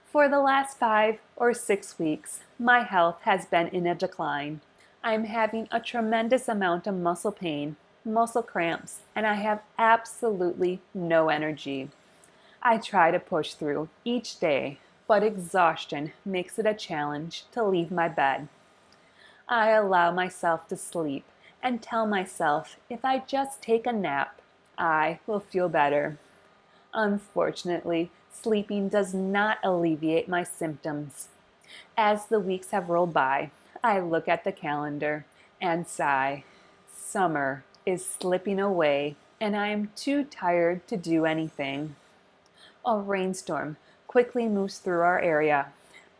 For the last 5 or 6 weeks, my health has been in a decline. I'm having a tremendous amount of muscle pain, muscle cramps, and I have absolutely no energy. I try to push through each day, but exhaustion makes it a challenge to leave my bed. I allow myself to sleep and tell myself if I just take a nap, I will feel better. Unfortunately, sleeping does not alleviate my symptoms. As the weeks have rolled by, I look at the calendar and sigh. Summer is slipping away, and I am too tired to do anything. A rainstorm quickly moves through our area.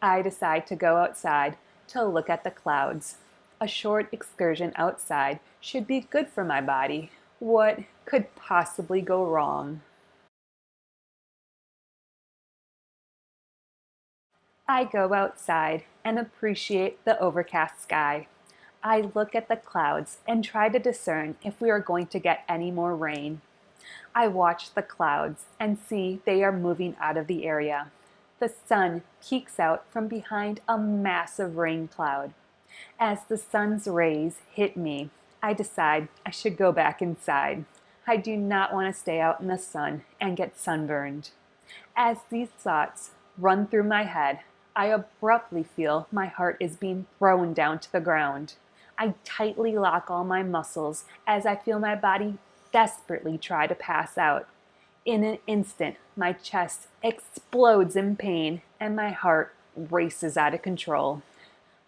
I decide to go outside to look at the clouds. A short excursion outside should be good for my body. What could possibly go wrong? I go outside and appreciate the overcast sky. I look at the clouds and try to discern if we are going to get any more rain. I watch the clouds and see they are moving out of the area. The sun peeks out from behind a massive rain cloud. As the sun's rays hit me, I decide I should go back inside. I do not want to stay out in the sun and get sunburned. As these thoughts run through my head, I abruptly feel my heart is being thrown down to the ground. I tightly lock all my muscles as I feel my body desperately try to pass out. In an instant, my chest explodes in pain and my heart races out of control.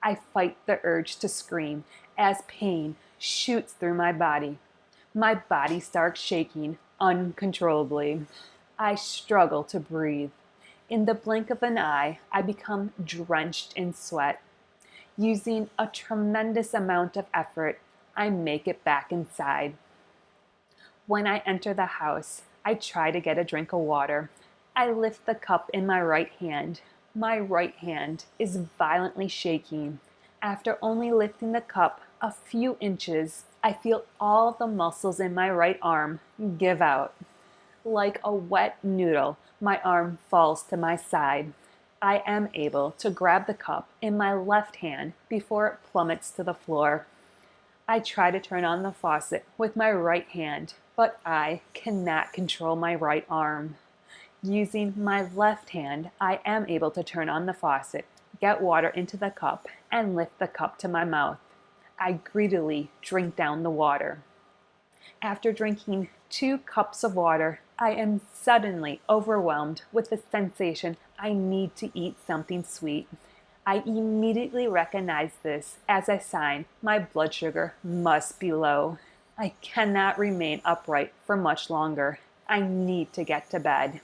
I fight the urge to scream as pain shoots through my body. My body starts shaking uncontrollably. I struggle to breathe. In the blink of an eye, I become drenched in sweat. Using a tremendous amount of effort, I make it back inside. When I enter the house, I try to get a drink of water. I lift the cup in my right hand. My right hand is violently shaking. After only lifting the cup a few inches, I feel all the muscles in my right arm give out. Like a wet noodle, my arm falls to my side. I am able to grab the cup in my left hand before it plummets to the floor. I try to turn on the faucet with my right hand, but I cannot control my right arm. Using my left hand, I am able to turn on the faucet, get water into the cup, and lift the cup to my mouth. I greedily drink down the water. After drinking 2 cups of water, I am suddenly overwhelmed with the sensation I need to eat something sweet. I immediately recognize this as a sign my blood sugar must be low. I cannot remain upright for much longer. I need to get to bed.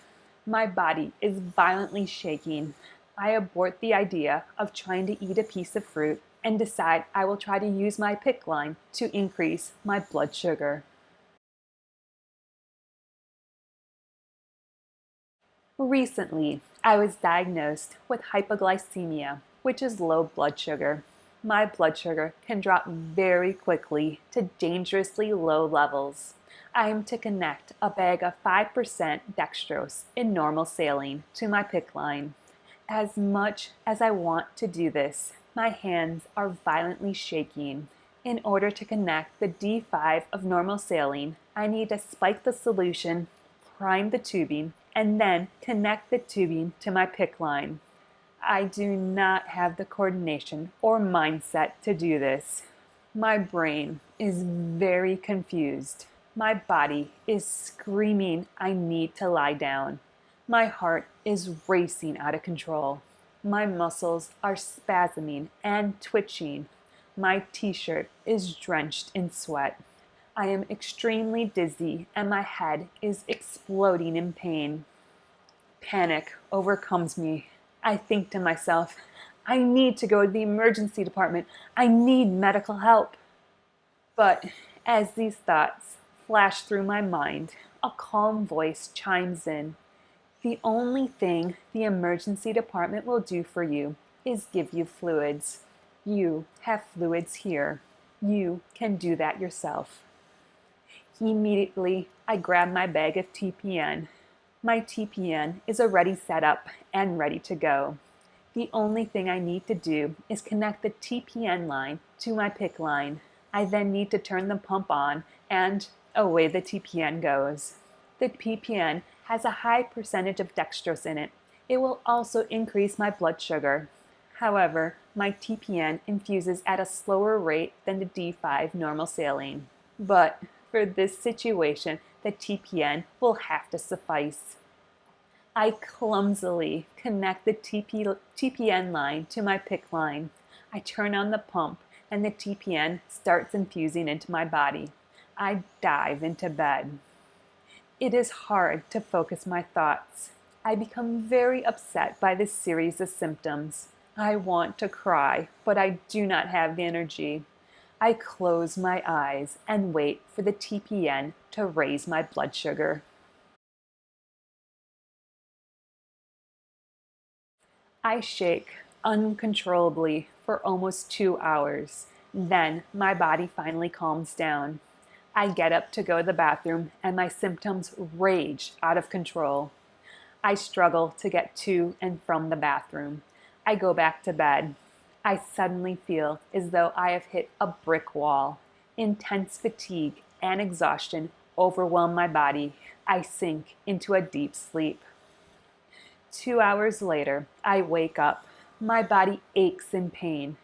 My body is violently shaking. I abort the idea of trying to eat a piece of fruit and decide I will try to use my PICC line to increase my blood sugar. Recently, I was diagnosed with hypoglycemia, which is low blood sugar. My blood sugar can drop very quickly to dangerously low levels. I am to connect a bag of 5% dextrose in normal saline to my PICC line. As much as I want to do this, my hands are violently shaking. In order to connect the D5 of normal saline, I need to spike the solution, prime the tubing, and then connect the tubing to my PICC line. I do not have the coordination or mindset to do this. My brain is very confused. My body is screaming I need to lie down. My heart is racing out of control. My muscles are spasming and twitching. My t-shirt is drenched in sweat. I am extremely dizzy and my head is exploding in pain. Panic overcomes me. I think to myself, I need to go to the emergency department. I need medical help. But as these thoughts flash through my mind, a calm voice chimes in. The only thing the emergency department will do for you is give you fluids. You have fluids here. You can do that yourself. Immediately, I grab my bag of TPN. My TPN is already set up and ready to go. The only thing I need to do is connect the TPN line to my PICC line. I then need to turn the pump on and away the TPN goes. The TPN has a high percentage of dextrose in it. It will also increase my blood sugar. However, my TPN infuses at a slower rate than the D5 normal saline. But for this situation, the TPN will have to suffice. I clumsily connect the TPN line to my PICC line. I turn on the pump and the TPN starts infusing into my body. I dive into bed. It is hard to focus my thoughts. I become very upset by this series of symptoms. I want to cry, but I do not have the energy. I close my eyes and wait for the TPN to raise my blood sugar. I shake uncontrollably for almost 2 hours. Then my body finally calms down. I get up to go to the bathroom and my symptoms rage out of control. I struggle to get to and from the bathroom. I go back to bed. I suddenly feel as though I have hit a brick wall. Intense fatigue and exhaustion overwhelm my body. I sink into a deep sleep. 2 hours later, I wake up. My body aches in pain.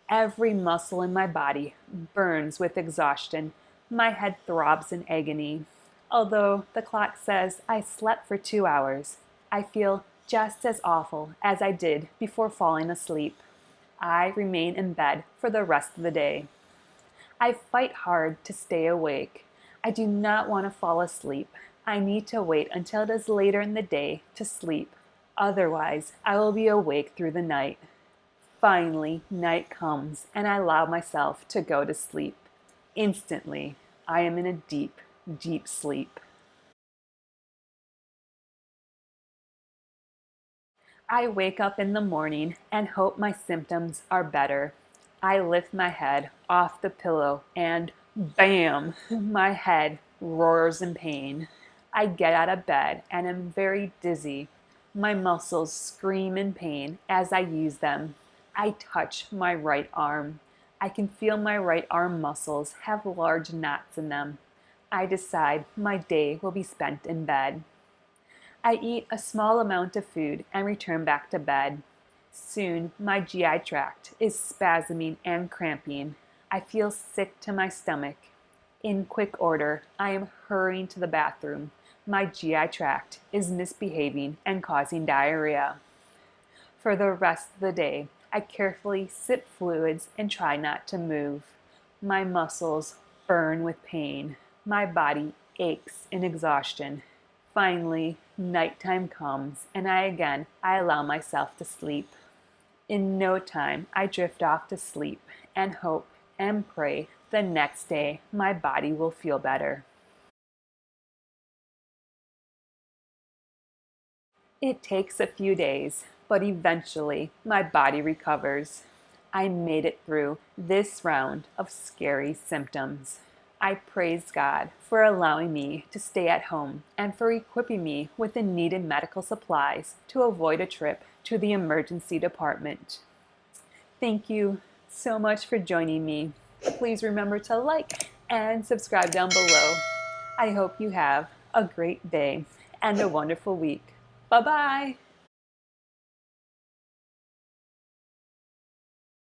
Every muscle in my body burns with exhaustion. My head throbs in agony. Although the clock says I slept for 2 hours, I feel just as awful as I did before falling asleep. I remain in bed for the rest of the day. I fight hard to stay awake. I do not want to fall asleep. I need to wait until it is later in the day to sleep. Otherwise, I will be awake through the night. Finally, night comes and I allow myself to go to sleep. Instantly, I am in a deep, deep sleep. I wake up in the morning and hope my symptoms are better. I lift my head off the pillow and bam, my head roars in pain. I get out of bed and am very dizzy. My muscles scream in pain as I use them. I touch my right arm. I can feel my right arm muscles have large knots in them. I decide my day will be spent in bed. I eat a small amount of food and return back to bed. Soon, my GI tract is spasming and cramping. I feel sick to my stomach. In quick order, I am hurrying to the bathroom. My GI tract is misbehaving and causing diarrhea. For the rest of the day, I carefully sip fluids and try not to move. My muscles burn with pain. My body aches in exhaustion. Finally, nighttime comes and I allow myself to sleep. In no time, I drift off to sleep and hope and pray the next day my body will feel better. It takes a few days, but eventually my body recovers. I made it through this round of scary symptoms. I praise God for allowing me to stay at home and for equipping me with the needed medical supplies to avoid a trip to the emergency department. Thank you so much for joining me. Please remember to like and subscribe down below. I hope you have a great day and a wonderful week. Bye-bye.